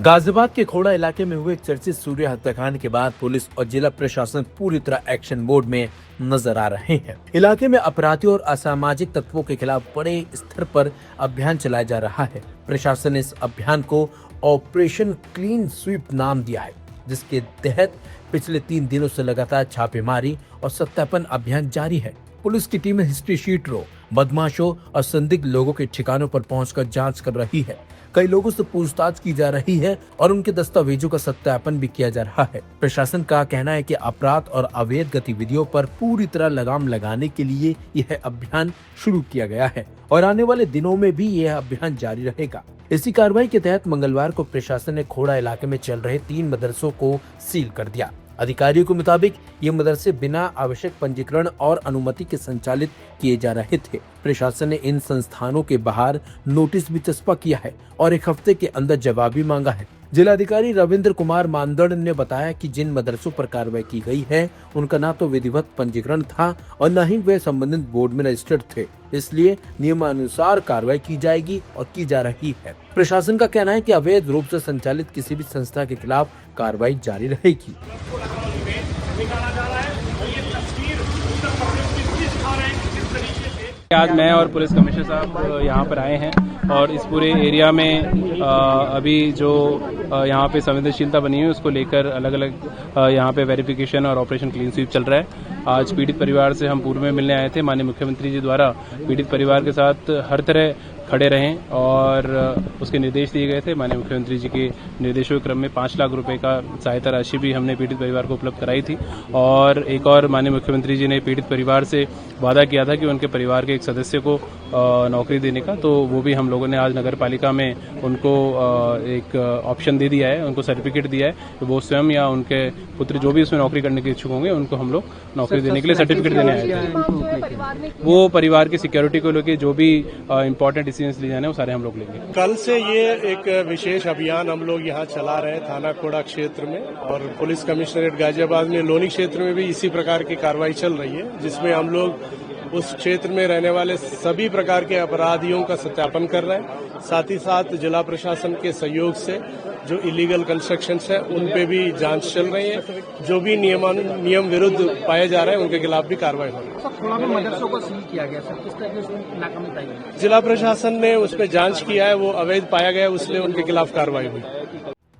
गाजियाबाद के खोड़ा इलाके में हुए एक चर्चित सूर्य हत्याकांड के बाद पुलिस और जिला प्रशासन पूरी तरह एक्शन मोड में नजर आ रहे हैं। इलाके में अपराधियों और असामाजिक तत्वों के खिलाफ बड़े स्तर पर अभियान चलाया जा रहा है। प्रशासन ने इस अभियान को ऑपरेशन क्लीन स्वीप नाम दिया है, जिसके तहत पिछले 3 दिनों से लगातार छापेमारी और सत्यापन अभियान जारी है। पुलिस की टीमें हिस्ट्री शीटरों, बदमाशों और संदिग्ध लोगों के ठिकानों पर पहुंचकर जांच कर रही है। कई लोगों से पूछताछ की जा रही है और उनके दस्तावेजों का सत्यापन भी किया जा रहा है। प्रशासन का कहना है कि अपराध और अवैध गतिविधियों पर पूरी तरह लगाम लगाने के लिए यह अभियान शुरू किया गया है और आने वाले दिनों में भी यह अभियान जारी रहेगा। इसी कार्रवाई के तहत मंगलवार को प्रशासन ने खोड़ा इलाके में चल रहे 3 मदरसों को सील कर दिया। अधिकारियों के मुताबिक ये मदरसे बिना आवश्यक पंजीकरण और अनुमति के संचालित किए जा रहे थे। प्रशासन ने इन संस्थानों के बाहर नोटिस भी चस्पा किया है और 1 हफ्ते के अंदर जवाब भी मांगा है। जिलाधिकारी रविंद्र कुमार मानदड़ ने बताया कि जिन मदरसों पर कार्रवाई की गई है उनका ना तो विधिवत पंजीकरण था और न ही वे संबंधित बोर्ड में रजिस्टर्ड थे, इसलिए नियमानुसार कार्रवाई की जाएगी और की जा रही है। प्रशासन का कहना है कि अवैध रूप से संचालित किसी भी संस्था के खिलाफ कार्रवाई जारी रहेगी। आज मैं और पुलिस कमिश्नर साहब यहाँ पर आए हैं और इस पूरे एरिया में अभी जो यहाँ पे संवेदनशीलता बनी हुई है उसको लेकर अलग अलग यहाँ पे वेरिफिकेशन और ऑपरेशन क्लीन स्वीप चल रहा है। आज पीड़ित परिवार से हम पूर्व में मिलने आए थे। माननीय मुख्यमंत्री जी द्वारा पीड़ित परिवार के साथ हर तरह खड़े रहें और उसके निर्देश दिए गए थे। माननीय मुख्यमंत्री जी के निर्देशों के क्रम में 5 लाख रुपए का सहायता राशि भी हमने पीड़ित परिवार को उपलब्ध कराई थी और एक और माननीय मुख्यमंत्री जी ने पीड़ित परिवार से वादा किया था कि उनके परिवार के एक सदस्य को नौकरी देने का, तो वो भी हम लोगों ने आज नगर पालिका में उनको एक ऑप्शन दे दिया है, उनको सर्टिफिकेट दिया है। तो वो स्वयं या उनके पुत्र जो भी इसमें नौकरी करने के इच्छुक होंगे उनको हम लोग नौकरी देने के लिए सर्टिफिकेट देने आए थे। वो परिवार की सिक्योरिटी को लेकर जो भी इम्पोर्टेंट डिसीजन लिए जाने वो सारे हम लोग लेंगे। कल से ये एक विशेष अभियान हम लोग यहाँ चला रहे हैं थाना खोड़ा क्षेत्र में और पुलिस कमिश्नरेट गाजियाबाद में लोनी क्षेत्र में भी इसी प्रकार की कार्रवाई चल रही है, जिसमें हम लोग उस क्षेत्र में रहने वाले सभी प्रकार के अपराधियों का सत्यापन कर रहे हैं। साथ ही साथ जिला प्रशासन के सहयोग से जो इलीगल कंस्ट्रक्शंस है उन पे भी जांच चल रही है। जो भी नियम विरुद्ध पाए जा रहे हैं उनके खिलाफ भी कार्रवाई हो रही है। थोड़ा भी मदरसों को सील किया गया सर, किस तरह से नाकामी पाई गई? जिला प्रशासन ने उस पर जांच किया है, वो अवैध पाया गया, इसलिए उनके खिलाफ कार्रवाई हुई।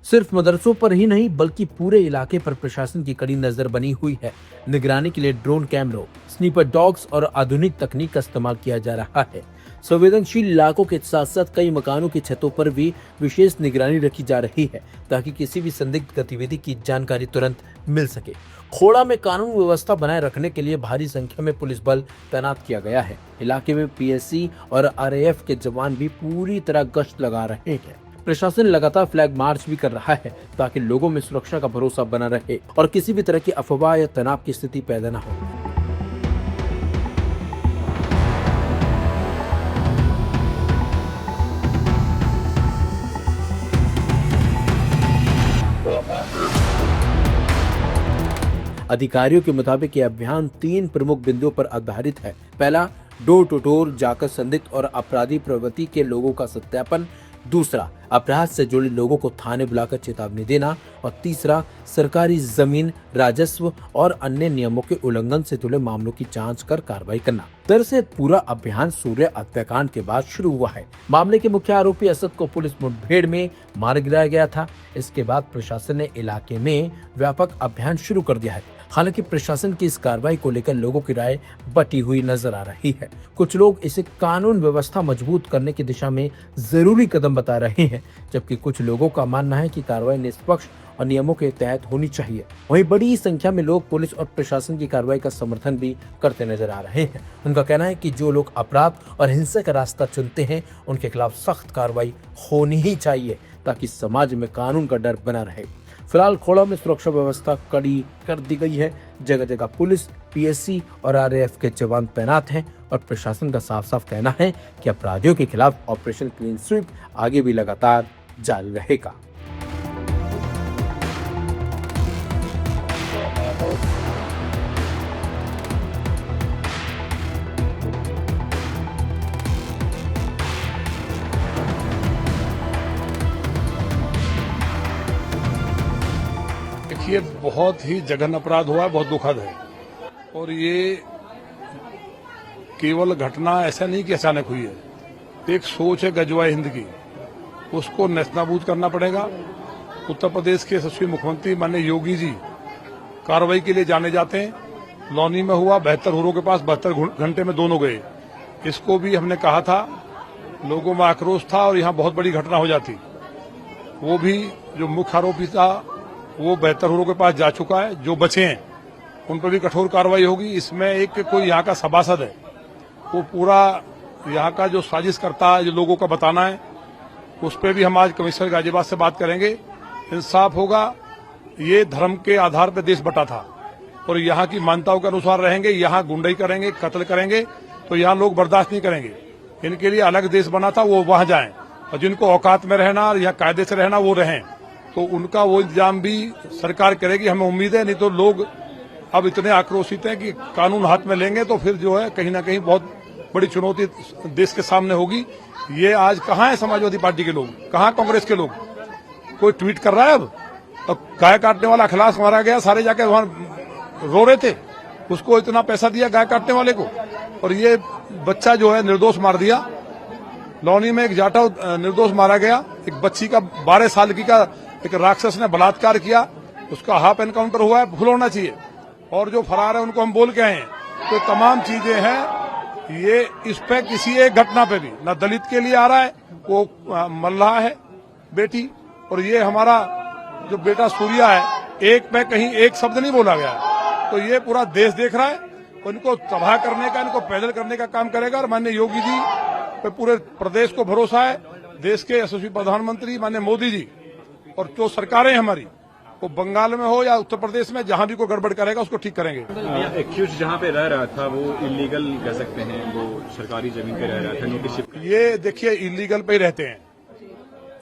सिर्फ मदरसों पर ही नहीं बल्कि पूरे इलाके पर प्रशासन की कड़ी नजर बनी हुई है। निगरानी के लिए ड्रोन कैमरों, स्नीपर डॉग्स और आधुनिक तकनीक का इस्तेमाल किया जा रहा है। संवेदनशील इलाकों के साथ साथ कई मकानों की छतों पर भी विशेष निगरानी रखी जा रही है ताकि किसी भी संदिग्ध गतिविधि की जानकारी तुरंत मिल सके। खोड़ा में कानून व्यवस्था बनाए रखने के लिए भारी संख्या में पुलिस बल तैनात किया गया है। इलाके में पीएससी और आरएएफ के जवान भी पूरी तरह गश्त लगा रहे हैं। प्रशासन लगातार फ्लैग मार्च भी कर रहा है ताकि लोगों में सुरक्षा का भरोसा बना रहे और किसी भी तरह की अफवाह या तनाव की स्थिति पैदा न हो। अधिकारियों के मुताबिक यह अभियान 3 प्रमुख बिंदुओं पर आधारित है। पहला, डोर टू डोर जाकर संदिग्ध और अपराधी प्रवृत्ति के लोगों का सत्यापन। दूसरा, अपराध से जुड़े लोगों को थाने बुलाकर चेतावनी देना। और तीसरा, सरकारी जमीन, राजस्व और अन्य नियमों के उल्लंघन से जुड़े मामलों की जांच कर कार्रवाई करना। दरअसल पूरा अभियान सूर्य हत्याकांड के बाद शुरू हुआ है। मामले के मुख्य आरोपी असद को पुलिस मुठभेड़ में मार गिराया गया था। इसके बाद प्रशासन ने इलाके में व्यापक अभियान शुरू कर दिया है। हालांकि प्रशासन की इस कार्रवाई को लेकर लोगों की राय बटी हुई नजर आ रही है। कुछ लोग इसे कानून व्यवस्था मजबूत करने की दिशा में जरूरी कदम बता रहे हैं, जबकि कुछ लोगों का मानना है कि कार्रवाई निष्पक्ष और नियमों के तहत होनी चाहिए। वहीं बड़ी संख्या में लोग पुलिस और प्रशासन की कार्रवाई का समर्थन भी करते नजर आ रहे हैं। उनका कहना है कि जो लोग अपराध और हिंसा का रास्ता चुनते हैं उनके खिलाफ सख्त कार्रवाई होनी ही चाहिए ताकि समाज में कानून का डर बना रहे। फिलहाल खोड़ा में सुरक्षा व्यवस्था कड़ी कर दी गई है। जगह जगह पुलिस, पीएससी और आरएएफ के जवान तैनात हैं और प्रशासन का साफ साफ कहना है कि अपराधियों के खिलाफ ऑपरेशन क्लीन स्वीप आगे भी लगातार जारी रहेगा। देखिए, बहुत ही जघन्य अपराध हुआ, बहुत दुखद है। और ये केवल घटना ऐसा नहीं कि अचानक हुई है, एक सोच है गजवा हिंद की, उसको नेस्तनाबूद करना पड़ेगा। उत्तर प्रदेश के यशस्वी मुख्यमंत्री माननीय योगी जी कार्रवाई के लिए जाने जाते हैं। लौनी में हुआ, 72 हुरों के पास 72 घंटे में दोनों गए। इसको भी हमने कहा था, लोगों में आक्रोश था और यहाँ बहुत बड़ी घटना हो जाती। वो भी जो मुख्य आरोपी था वो 72 हुरों के पास जा चुका है। जो बचे हैं उन पर भी कठोर कार्रवाई होगी। इसमें एक कोई यहाँ का सभासद है, वो पूरा यहाँ का जो साजिश करता है, जो लोगों का बताना है, उस पर भी हम आज कमिश्नर गाजियाबाद से बात करेंगे। इंसाफ होगा। ये धर्म के आधार पर देश बटा था और यहाँ की मान्यताओं के अनुसार रहेंगे। यहाँ गुंडाई करेंगे, कत्ल करेंगे तो यहाँ लोग बर्दाश्त नहीं करेंगे। इनके लिए अलग देश बना था, वो वहां जाएं, और जिनको औकात में रहना और यहाँ कायदे से रहना वो रहें। तो उनका वो इंतजाम भी सरकार करेगी, हमें उम्मीद है। नहीं तो लोग अब इतने आक्रोशित हैं कि कानून हाथ में लेंगे तो फिर जो है कहीं ना कहीं बहुत बड़ी चुनौती देश के सामने होगी। ये आज कहाँ है समाजवादी पार्टी के लोग, कहाँ कांग्रेस के लोग? कोई ट्वीट कर रहा है अब? तो गाय काटने वाला अखिलास मारा गया, सारे जाके वहां रो रहे थे, उसको इतना पैसा दिया गाय काटने वाले को, और ये बच्चा जो है निर्दोष मार दिया। लौनी में एक जाटव निर्दोष मारा गया, एक बच्ची का 12 साल की का एक राक्षस ने बलात्कार किया, उसका हाफ एनकाउंटर हुआ है, भूल होना चाहिए। और जो फरार है उनको हम बोल के आए हैं। तो तमाम चीजें हैं। ये इस पे किसी एक घटना पे भी न दलित के लिए आ रहा है, वो मल्लाह है बेटी, और ये हमारा जो बेटा सूर्या है, एक पे कहीं एक शब्द नहीं बोला गया है। तो ये पूरा देश देख रहा है। उनको तबाह करने का, इनको पैदल करने का काम करेगा। और माननीय योगी जी पे पूरे प्रदेश को भरोसा है। देश के यशस्वी प्रधानमंत्री माननीय मोदी जी और जो सरकारें हमारी, वो बंगाल में हो या उत्तर प्रदेश में, जहां भी कोई गड़बड़ करेगा उसको ठीक करेंगे। एक्यूज जहां पे रह रहा था वो इलीगल कह सकते हैं, वो सरकारी जमीन पे रह रहा था, नोटिस। ये देखिए, इलीगल पे ही रहते हैं।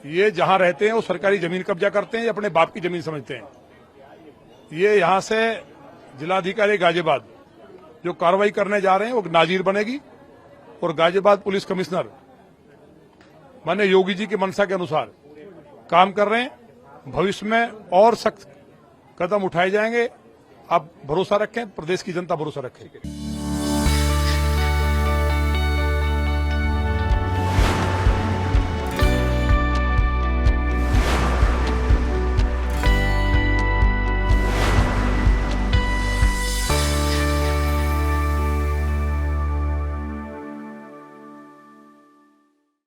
ये जहां रहते हैं वो सरकारी जमीन कब्जा करते हैं, अपने बाप की जमीन समझते हैं। ये यहां से जिलाधिकारी गाजियाबाद जो कार्रवाई करने जा रहे हैं वो नाजीर बनेगी, और गाजियाबाद पुलिस कमिश्नर माननीय योगी जी की मंशा के अनुसार काम कर रहे हैं। भविष्य में और सख्त कदम उठाए जाएंगे। आप भरोसा रखें, प्रदेश की जनता भरोसा रखेगी।